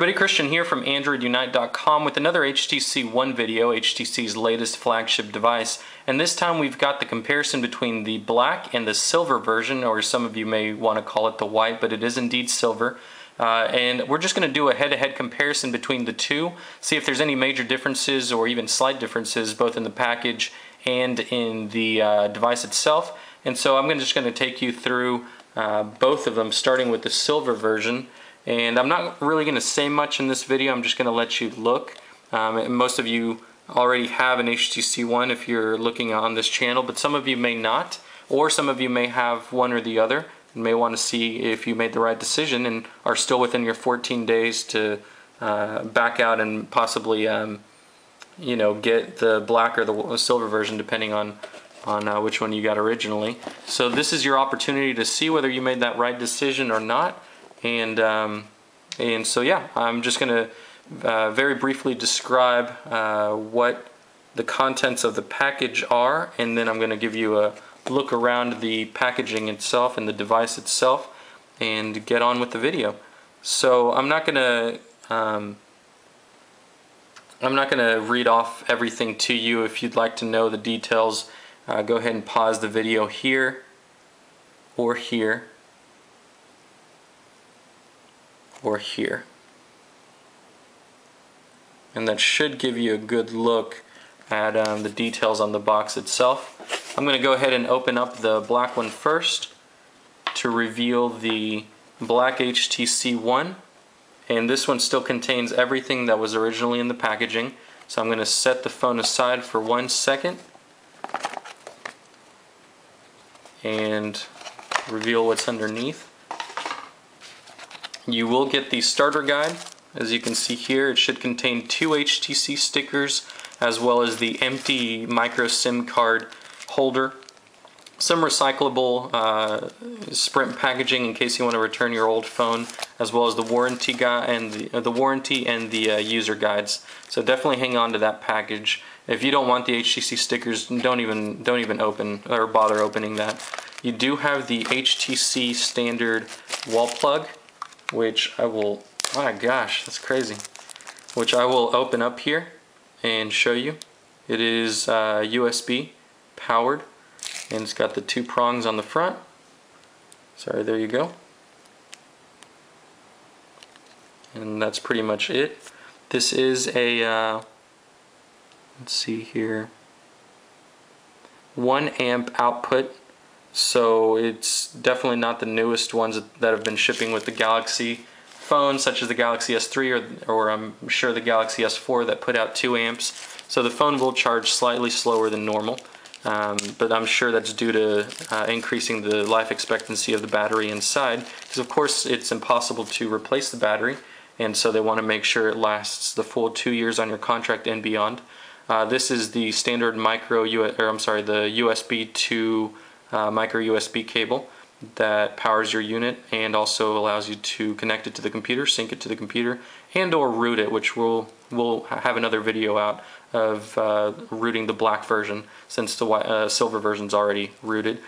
everybody, Christian here from AndroidUnite.com with another HTC One video, HTC's latest flagship device. And this time we've got the comparison between the black and the silver version, or some of you may want to call it the white, but it is indeed silver. And we're just going to do a head-to-head comparison between the two, see if there's any major differences or even slight differences both in the package and in the device itself. And so I'm just going to take you through both of them, starting with the silver version. And I'm not really going to say much in this video, I'm just going to let you look. Most of you already have an HTC One if you're looking on this channel, but some of you may not, or some of you may have one or the other and may want to see if you made the right decision and are still within your 14 days to back out and possibly you know, get the black or the silver version depending on which one you got originally. So this is your opportunity to see whether you made that right decision or not. And so yeah, I'm just going to very briefly describe what the contents of the package are, and then I'm going to give you a look around the packaging itself and the device itself and get on with the video. So I'm not going to read off everything to you. If you'd like to know the details, go ahead and pause the video here or here or here, and that should give you a good look at the details on the box itself. I'm going to go ahead and open up the black one first to reveal the black HTC One, and this one still contains everything that was originally in the packaging. So I'm going to set the phone aside for 1 second and reveal what's underneath. You will get the starter guide. As you can see here, it should contain 2 HTC stickers as well as the empty micro SIM card holder, some recyclable Sprint packaging in case you want to return your old phone, as well as the warranty guide and the warranty and the user guides. So definitely hang on to that package. If you don't want the HTC stickers, don't even open or bother opening that. You do have the HTC standard wall plug, which I will, oh my gosh, that's crazy, which I will open up here and show you. It is USB powered, and it's got the 2 prongs on the front. Sorry, there you go. And that's pretty much it. This is a, let's see here, 1 amp output. So it's definitely not the newest ones that have been shipping with the Galaxy phones, such as the Galaxy S3 or I'm sure the Galaxy S4 that put out 2 amps. So the phone will charge slightly slower than normal, but I'm sure that's due to increasing the life expectancy of the battery inside, because of course it's impossible to replace the battery, and so they want to make sure it lasts the full 2 years on your contract and beyond. This is the standard the USB to micro USB cable that powers your unit and also allows you to connect it to the computer, sync it to the computer, and or root it, which we'll have another video out of rooting the black version, since the silver version's already rooted.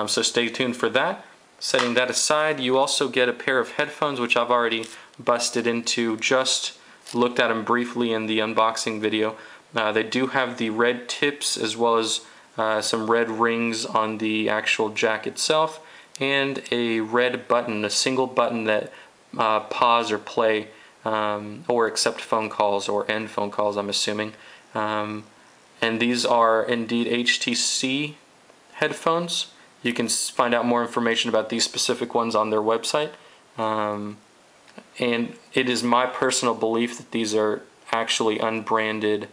So stay tuned for that. Setting that aside, you also get a pair of headphones, which I've already busted into, just looked at them briefly in the unboxing video. They do have the red tips as well as some red rings on the actual jack itself, and a red button, a single button that pause or play or accept phone calls or end phone calls, I'm assuming. And these are indeed HTC headphones. You can find out more information about these specific ones on their website. And it is my personal belief that these are actually unbranded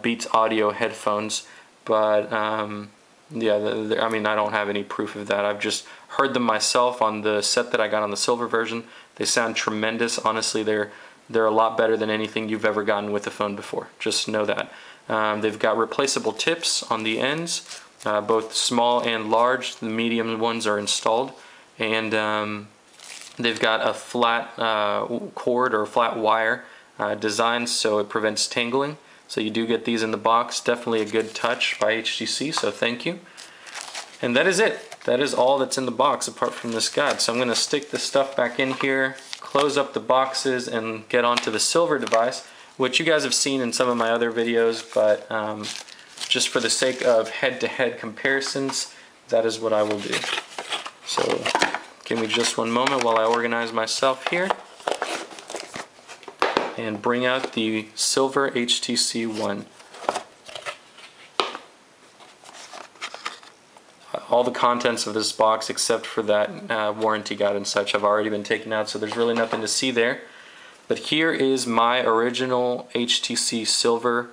Beats Audio headphones. But yeah, I mean, I don't have any proof of that. I've just heard them myself on the set that I got on the silver version. They sound tremendous. Honestly, they're a lot better than anything you've ever gotten with a phone before. Just know that. They've got replaceable tips on the ends, both small and large. The medium ones are installed, and they've got a flat cord or flat wire designed so it prevents tangling. So you do get these in the box. Definitely a good touch by HTC, so thank you. And that is it. That is all that's in the box apart from this guide. So I'm going to stick this stuff back in here, close up the boxes and get onto the silver device, which you guys have seen in some of my other videos, but just for the sake of head-to-head comparisons, that is what I will do. So give me just one moment while I organize myself here and bring out the silver HTC One. All the contents of this box, except for that warranty guide and such, have already been taken out, so there's really nothing to see there. But here is my original HTC silver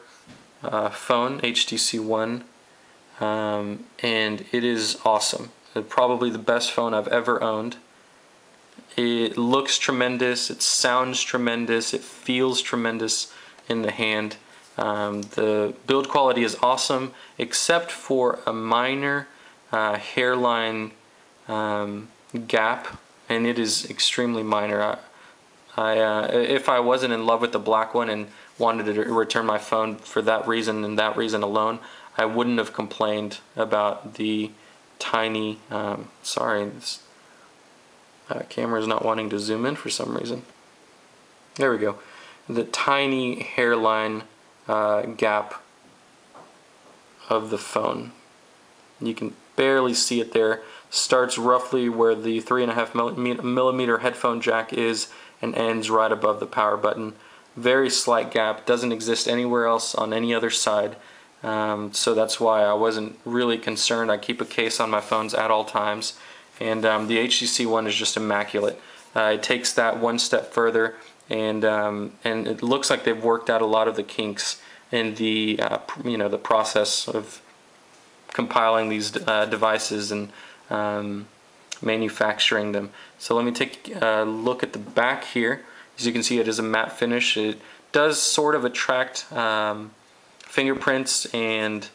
phone, HTC One, and it is awesome. It's probably the best phone I've ever owned. It looks tremendous, it sounds tremendous, it feels tremendous in the hand. The build quality is awesome, except for a minor hairline gap, and it is extremely minor. If I wasn't in love with the black one and wanted to return my phone for that reason and that reason alone, I wouldn't have complained about the tiny, sorry, this camera is not wanting to zoom in for some reason. There we go. The tiny hairline gap of the phone. You can barely see it there. Starts roughly where the 3.5 millimeter headphone jack is and ends right above the power button. Very slight gap, doesn't exist anywhere else on any other side. So that's why I wasn't really concerned. I keep a case on my phones at all times, and the HTC One is just immaculate. It takes that one step further, and it looks like they've worked out a lot of the kinks in the the process of compiling these devices and manufacturing them. So let me take a look at the back here. As you can see, it is a matte finish. It does sort of attract fingerprints, and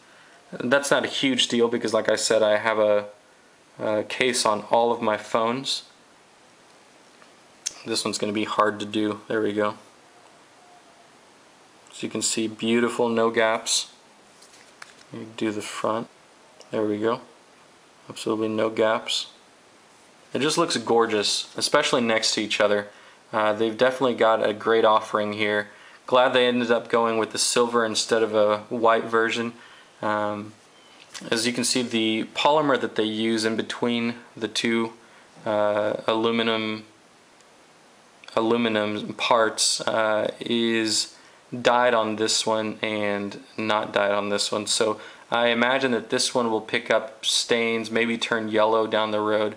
that's not a huge deal because, like I said, I have a case on all of my phones. This one's going to be hard to do. There we go. So you can see, beautiful, no gaps. You do the front. There we go. Absolutely no gaps. It just looks gorgeous, especially next to each other. They've definitely got a great offering here. Glad they ended up going with the silver instead of a white version. As you can see, the polymer that they use in between the two aluminum parts is dyed on this one and not dyed on this one. So I imagine that this one will pick up stains, maybe turn yellow down the road.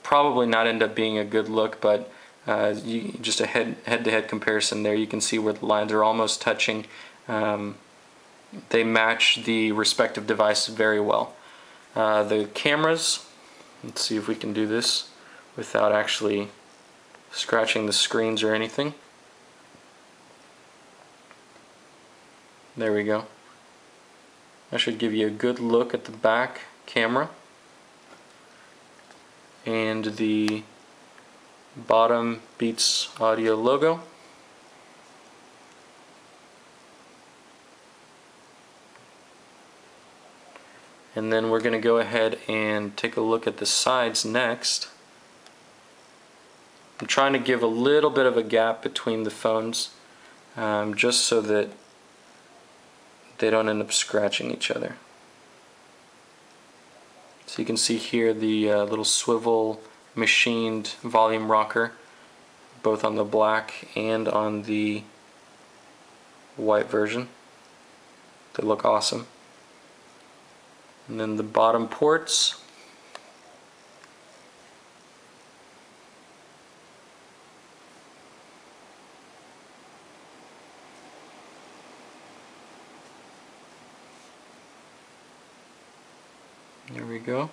Probably not end up being a good look, but just a head-to-head comparison there. You can see where the lines are almost touching. They match the respective device very well. The cameras, let's see if we can do this without actually scratching the screens or anything. There we go. That should give you a good look at the back camera. And the bottom Beats Audio logo. And then we're going to go ahead and take a look at the sides next. I'm trying to give a little bit of a gap between the phones, just so that they don't end up scratching each other. So you can see here the little swivel machined volume rocker, both on the black and on the white version. They look awesome. And then the bottom ports. There we go.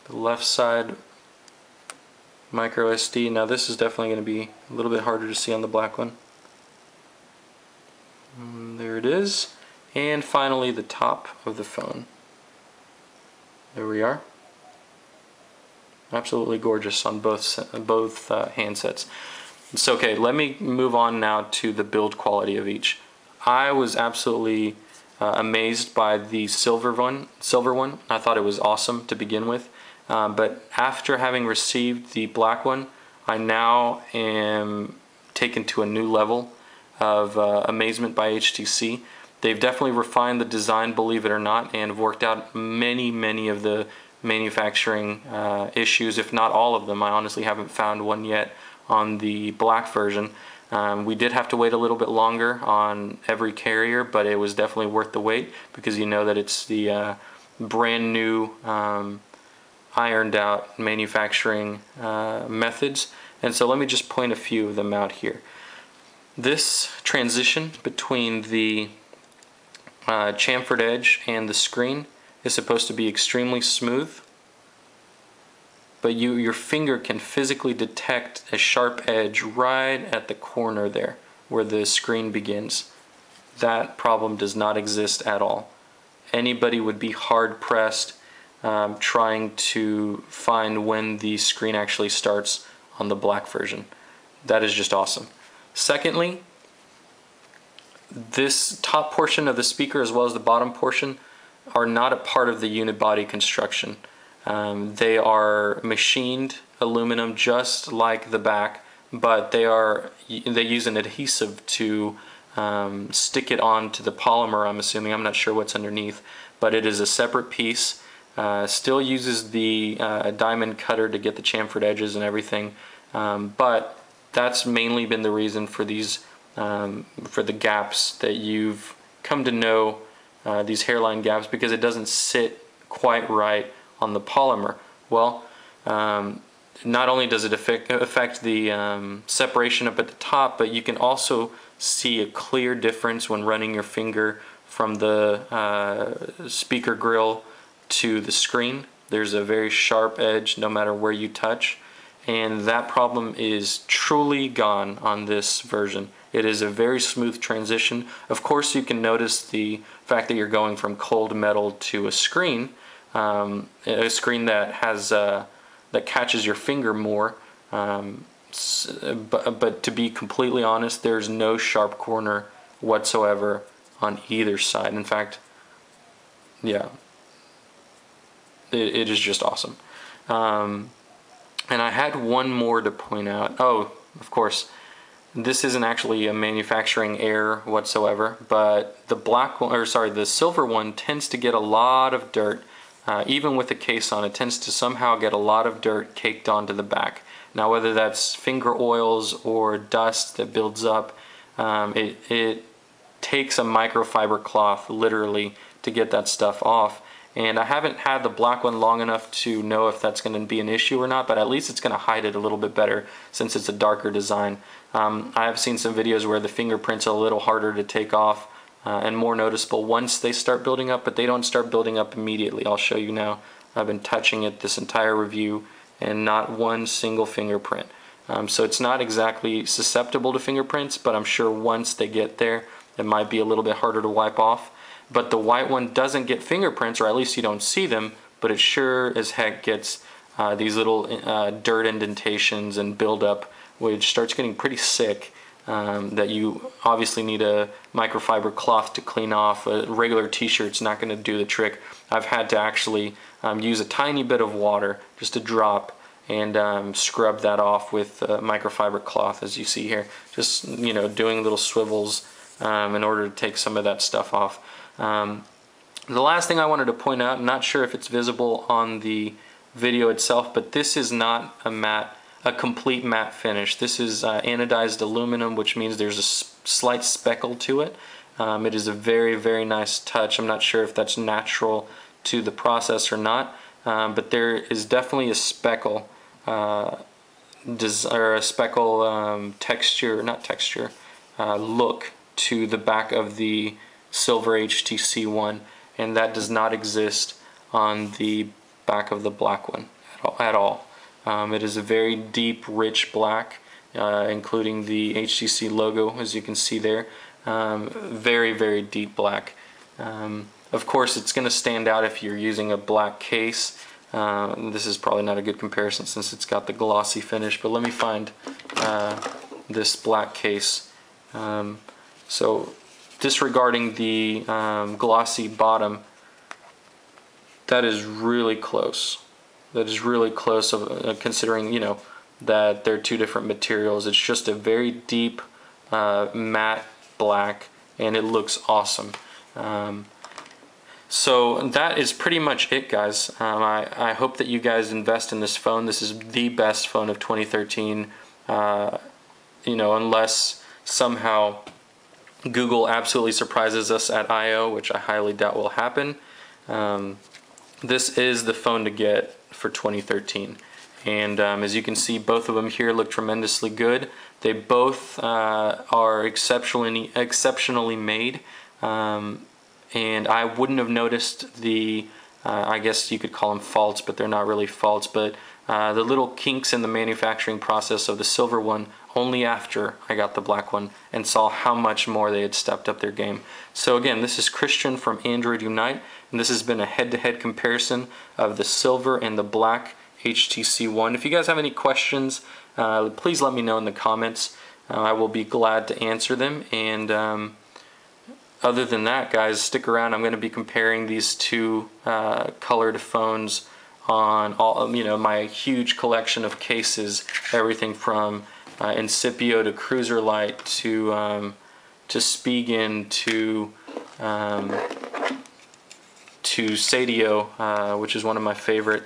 The left side micro SD. Now this is definitely going to be a little bit harder to see on the black one. There it is. And finally the top of the phone. There we are. Absolutely gorgeous on both handsets. So okay, let me move on now to the build quality of each. I was absolutely amazed by the silver one. I thought it was awesome to begin with. But after having received the black one, I now am taken to a new level of amazement by HTC. They've definitely refined the design, believe it or not, and have worked out many of the manufacturing issues, if not all of them. I honestly haven't found one yet on the black version. We did have to wait a little bit longer on every carrier, but it was definitely worth the wait, because you know that it's the brand new ironed out manufacturing methods. And so let me just point a few of them out here. This transition between the chamfered edge and the screen is supposed to be extremely smooth, but your finger can physically detect a sharp edge right at the corner there where the screen begins. That problem does not exist at all. Anybody would be hard pressed trying to find when the screen actually starts on the black version. That is just awesome. Secondly, this top portion of the speaker as well as the bottom portion are not a part of the unibody construction. They are machined aluminum just like the back, but they use an adhesive to stick it onto the polymer, I'm assuming. I'm not sure what's underneath, but it is a separate piece. Still uses the diamond cutter to get the chamfered edges and everything, but that's mainly been the reason for these for the gaps that you've come to know, these hairline gaps, because it doesn't sit quite right on the polymer. Well, not only does it affect the separation up at the top, but you can also see a clear difference when running your finger from the speaker grill to the screen. There's a very sharp edge no matter where you touch, and that problem is truly gone on this version. It is a very smooth transition. Of course, you can notice the fact that you're going from cold metal to a screen that has that catches your finger more. But to be completely honest, there's no sharp corner whatsoever on either side. In fact, yeah, it is just awesome. And I had one more to point out. Oh, of course, this isn't actually a manufacturing error whatsoever, but the black one, or sorry, the silver one tends to get a lot of dirt. Even with the case on, it tends to somehow get a lot of dirt caked onto the back. Now, whether that's finger oils or dust that builds up, it takes a microfiber cloth literally to get that stuff off. And I haven't had the black one long enough to know if that's going to be an issue or not, but at least it's going to hide it a little bit better since it's a darker design. I have seen some videos where the fingerprints are a little harder to take off and more noticeable once they start building up, but they don't start building up immediately. I'll show you now. I've been touching it this entire review and not one single fingerprint. So it's not exactly susceptible to fingerprints, but I'm sure once they get there, it might be a little bit harder to wipe off. But the white one doesn't get fingerprints, or at least you don't see them, but it sure as heck gets these little dirt indentations and buildup, which starts getting pretty sick, that you obviously need a microfiber cloth to clean off. A regular t-shirt's not going to do the trick. I've had to actually use a tiny bit of water, just a drop, and scrub that off with a microfiber cloth, as you see here. Just, you know, doing little swivels in order to take some of that stuff off. The last thing I wanted to point out, I'm not sure if it's visible on the video itself, but this is not a complete matte finish. This is anodized aluminum, which means there's a slight speckle to it. It is a very nice touch. I'm not sure if that's natural to the process or not, but there is definitely a speckle look to the back of the silver HTC One, and that does not exist on the back of the black one at all. It is a very deep, rich black, including the HTC logo, as you can see there. Very deep black. Of course, it's going to stand out if you're using a black case. This is probably not a good comparison since it's got the glossy finish, but let me find this black case. So disregarding the glossy bottom, that is really close. that is really close of, considering, you know, that they're two different materials. It's just a very deep matte black, and it looks awesome. So that is pretty much it, guys. I hope that you guys invest in this phone. This is the best phone of 2013. You know, unless somehow Google absolutely surprises us at I/O, which I highly doubt will happen. This is the phone to get for 2013. And as you can see, both of them here look tremendously good. They both are exceptionally made. And I wouldn't have noticed the, I guess you could call them faults, but they're not really faults, but the little kinks in the manufacturing process of the silver one only after I got the black one and saw how much more they had stepped up their game. So again, this is Christian from Android Unite, and this has been a head-to-head comparison of the silver and the black HTC One. If you guys have any questions, please let me know in the comments. I will be glad to answer them. And other than that, guys, stick around. I'm going to be comparing these two colored phones on all, you know, my huge collection of cases, everything from Incipio to Cruiser Light to Spigen to Sadio, which is one of my favorite.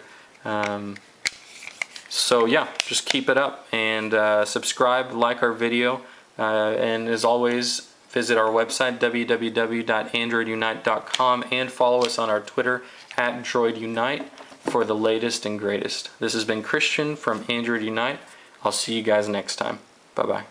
So yeah, just keep it up and subscribe, like our video, and as always, visit our website www.androidunite.com and follow us on our Twitter @DroidUnite for the latest and greatest. This has been Christian from Android Unite. I'll see you guys next time. Bye bye.